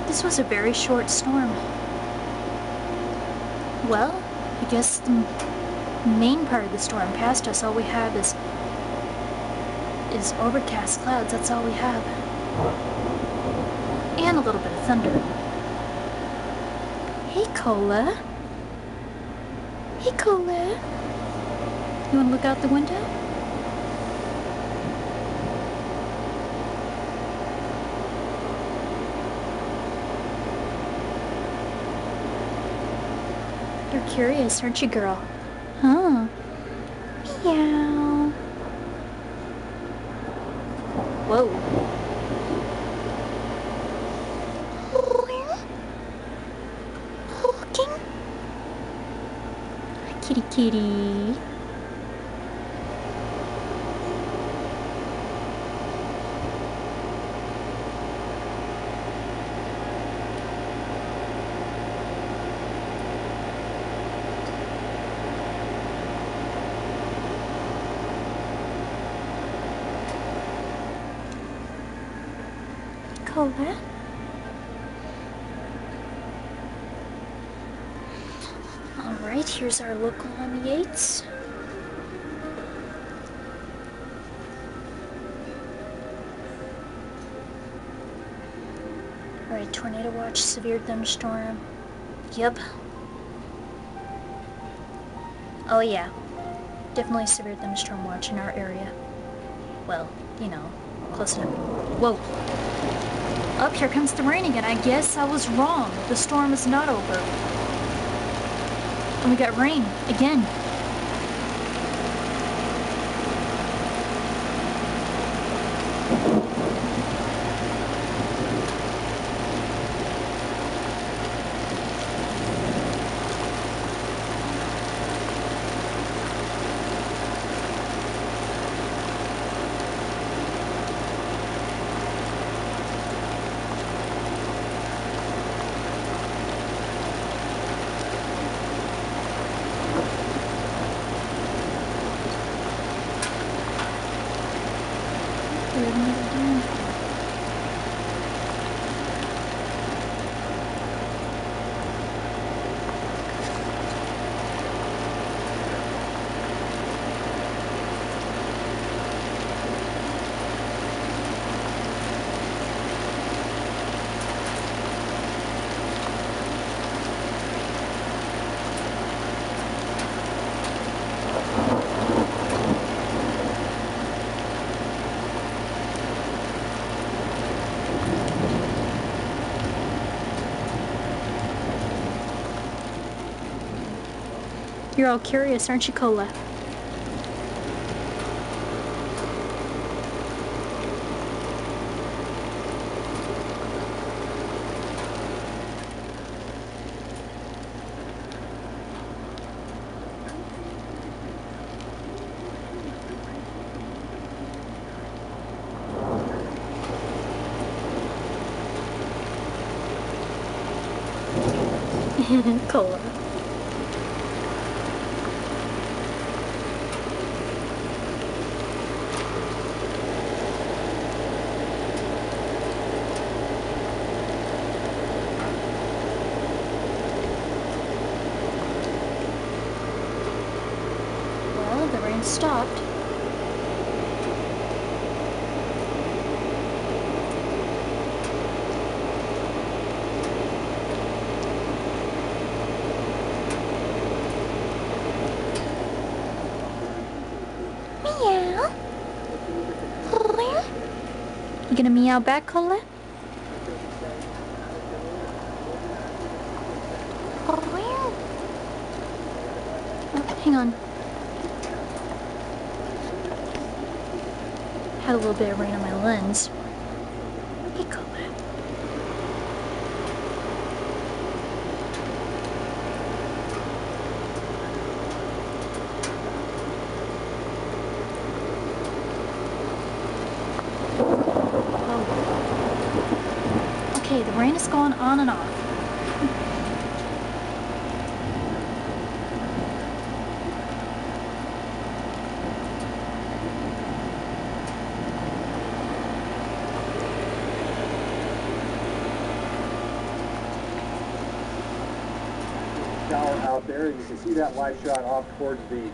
This was a very short storm. Well, I guess the main part of the storm passed us. All we have is overcast clouds. That's all we have. And a little bit of thunder. Hey, Cola. Hey, Cola. You want to look out the window? You're curious, aren't you, girl? Huh? Meow. Whoa. Looking. Kitty kitty. Cola. Alright, here's our local on the 8s. Alright, tornado watch, severe thunderstorm. Yep. Oh yeah. Definitely severe thunderstorm watch in our area. Well, you know, close enough. Whoa. Up, here comes the rain again. I guess I was wrong. The storm is not over. And we got rain again. You're all curious, aren't you, Cola? Cola. Well, the rain stopped. Meow. You gonna meow back, Cola? Oh, hang on. Had a little bit of rain on my lens. Hey, Cola. Okay, the rain is going on and off. shower out there, and you can see that live shot off towards the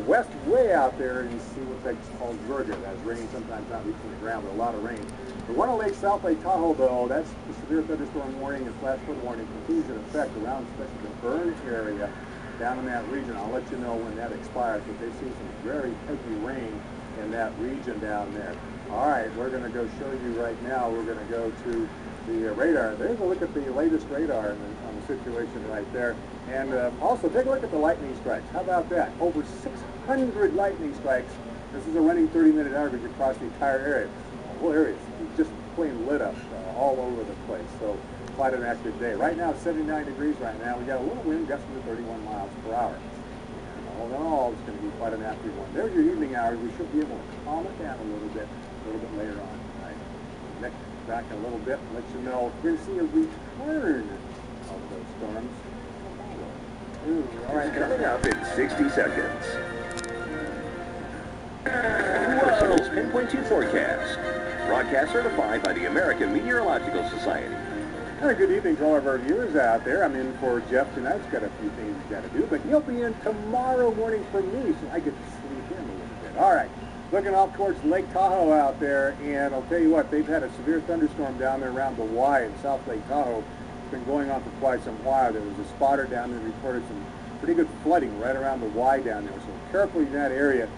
west way out there, and you see what's like called Georgia. That's raining, sometimes not reaching the ground, but a lot of rain. The one on Lake South Lake Tahoe, though, that's the severe thunderstorm warning and flash flood warning continues in effect around especially the burn area down in that region. I'll let you know when that expires, but they've seen some very heavy rain in that region down there. All right, we're going to go show you right now. We're going to go to the radar. There's a look at the latest radar on the situation right there. And also take a look at the lightning strikes. How about that? Over 600 lightning strikes. This is a running 30-minute average across the entire area. The whole area is just plain lit up all over the place. So quite an active day. Right now, it's 79 degrees right now. We got a little wind gusting to 31 miles per hour. And all in all, it's going to be quite an active one. There's your evening hours. We should be able to calm it down a little bit later on tonight. Next, back a little bit, let you know we're going to see a return of those storms. All right, coming up in 60 seconds. Personal's Pinpoint 2 forecast. Broadcast certified by the American Meteorological Society. Good evening to all of our viewers out there. I'm in for Jeff tonight. He's got a few things he's got to do, but he'll be in tomorrow morning for me, so I get to sleep in a little bit. All right, looking off towards Lake Tahoe out there, and I'll tell you what, they've had a severe thunderstorm down there around the Y in South Lake Tahoe. It's been going on for quite some while. There was a spotter down there that reported some pretty good flooding right around the Y down there, so carefully in that area.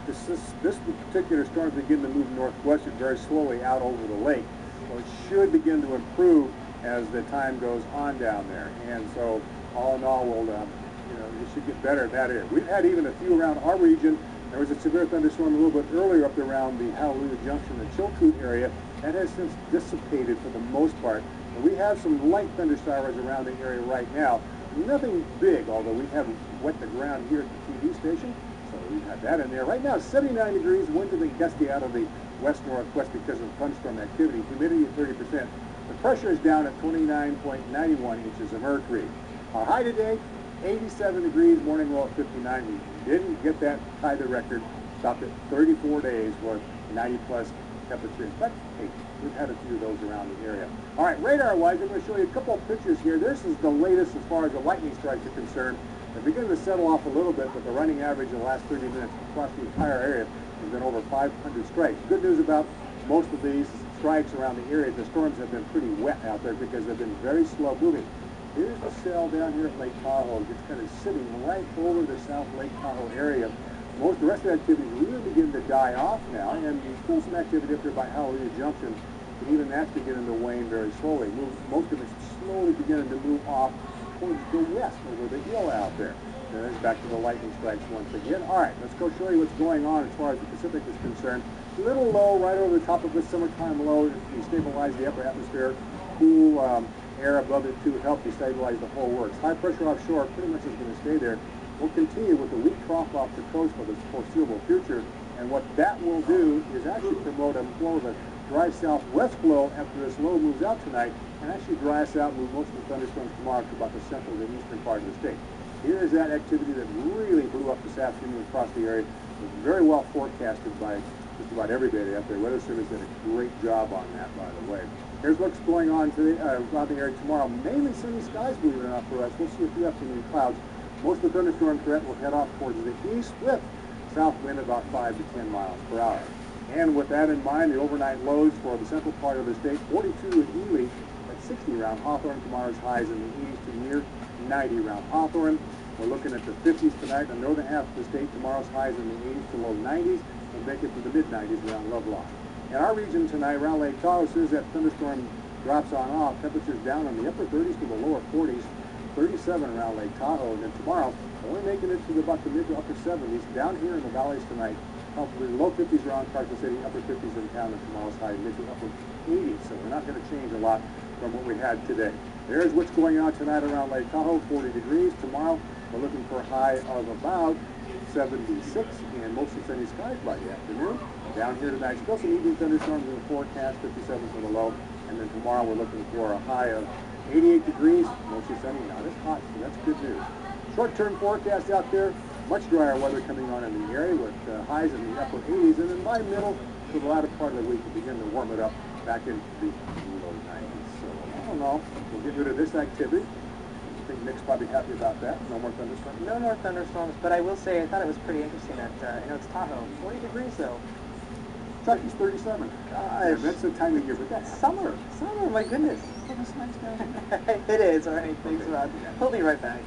This particular storm is beginning to move northwestward very slowly out over the lake, so it should begin to improve as the time goes on down there. And so all in all, we'll, it should get better in that area. We've had even a few around our region. There was a severe thunderstorm a little bit earlier up around the Hallelujah Junction and Chilkoot area. That has since dissipated for the most part. And we have some light thundershowers around the area right now. Nothing big, although we have wet the ground here at the TV station. So we've had that in there. Right now, 79 degrees, winds are gusty out of the west-northwest because of thunderstorm activity. Humidity at 30%. The pressure is down at 29.91 inches of mercury. Our high today, 87 degrees, morning low at 59. We didn't get that tie the record. Stopped at 34 days with 90-plus temperatures. But, hey, we've had a few of those around the area. All right, radar-wise, I'm going to show you a couple of pictures here. This is the latest as far as the lightning strikes are concerned. They're beginning to settle off a little bit, but the running average in the last 30 minutes across the entire area has been over 500 strikes. Good news about most of these strikes around the area, the storms have been pretty wet out there because they've been very slow moving. Here's the cell down here at Lake Tahoe, just kind of sitting right over the South Lake Tahoe area. Most of the rest of the activity is really beginning to die off now, and there's still some activity up there by Hallelujah Junction, but even that's beginning to wane very slowly. Most of it's slowly beginning to move off towards the west over the hill out there. There's back to the lightning strikes once again. All right, let's go show you what's going on as far as the Pacific is concerned. A little low right over the top of this summertime low. You stabilize the upper atmosphere. Cool air above it to help you stabilize the whole works. High pressure offshore pretty much is going to stay there. We'll continue with the weak trough off the coast for the foreseeable future. And what that will do is actually promote a more of a dry southwest flow after this low moves out tonight, and actually dry us out, move most of the thunderstorms tomorrow to about the central and eastern part of the state. Here is that activity that really blew up this afternoon across the area. It was very well forecasted by just about everybody out there. Weather Service did a great job on that, by the way. Here's what's going on today, around the area tomorrow. Mainly sunny skies, believe it or not, for us. We'll see a few afternoon clouds. Most of the thunderstorm threat will head off towards the east with south wind about 5 to 10 miles per hour. And with that in mind, the overnight lows for the central part of the state, 42 in Ely, at 60 around Hawthorne. Tomorrow's highs in the east to near 90 around Hawthorne. We're looking at the 50s tonight in the northern half of the state. Tomorrow's highs in the 80s to low 90s. We'll make it to the mid-90s around Lovelock. In our region tonight, around Lake Tahoe, as soon as that thunderstorm drops on off, temperatures down in the upper 30s to the lower 40s, 37 around Lake Tahoe. And then tomorrow, only making it to about the mid to upper 70s. Down here in the valleys tonight, probably low 50s around Carson City, upper 50s in town, and tomorrow's high mid to upper 80s. So we're not going to change a lot from what we had today. There's what's going on tonight around Lake Tahoe, 40 degrees. Tomorrow, we're looking for a high of about 76 and mostly sunny skies by the afternoon. Down here tonight, still some evening thunderstorms in the forecast, 57 for the low. And then tomorrow, we're looking for a high of 88 degrees, mostly sunny. Now, it's hot, so that's good news. Short-term forecast out there, much drier weather coming on in the area with highs in the upper 80s. And then by middle to the latter part of the week, we'll begin to warm it up back into the low 90s. So, I don't know, we'll get rid of this activity. think Nick's probably happy about that. No more thunderstorms. No more thunderstorms, but I will say I thought it was pretty interesting that, you know, it's Tahoe. 40 degrees though. Trucky's 37. Gosh. Yeah, that's the time of year, but that's Summer, my goodness. nice down here. It is, all right, thanks a lot. We'll be right back.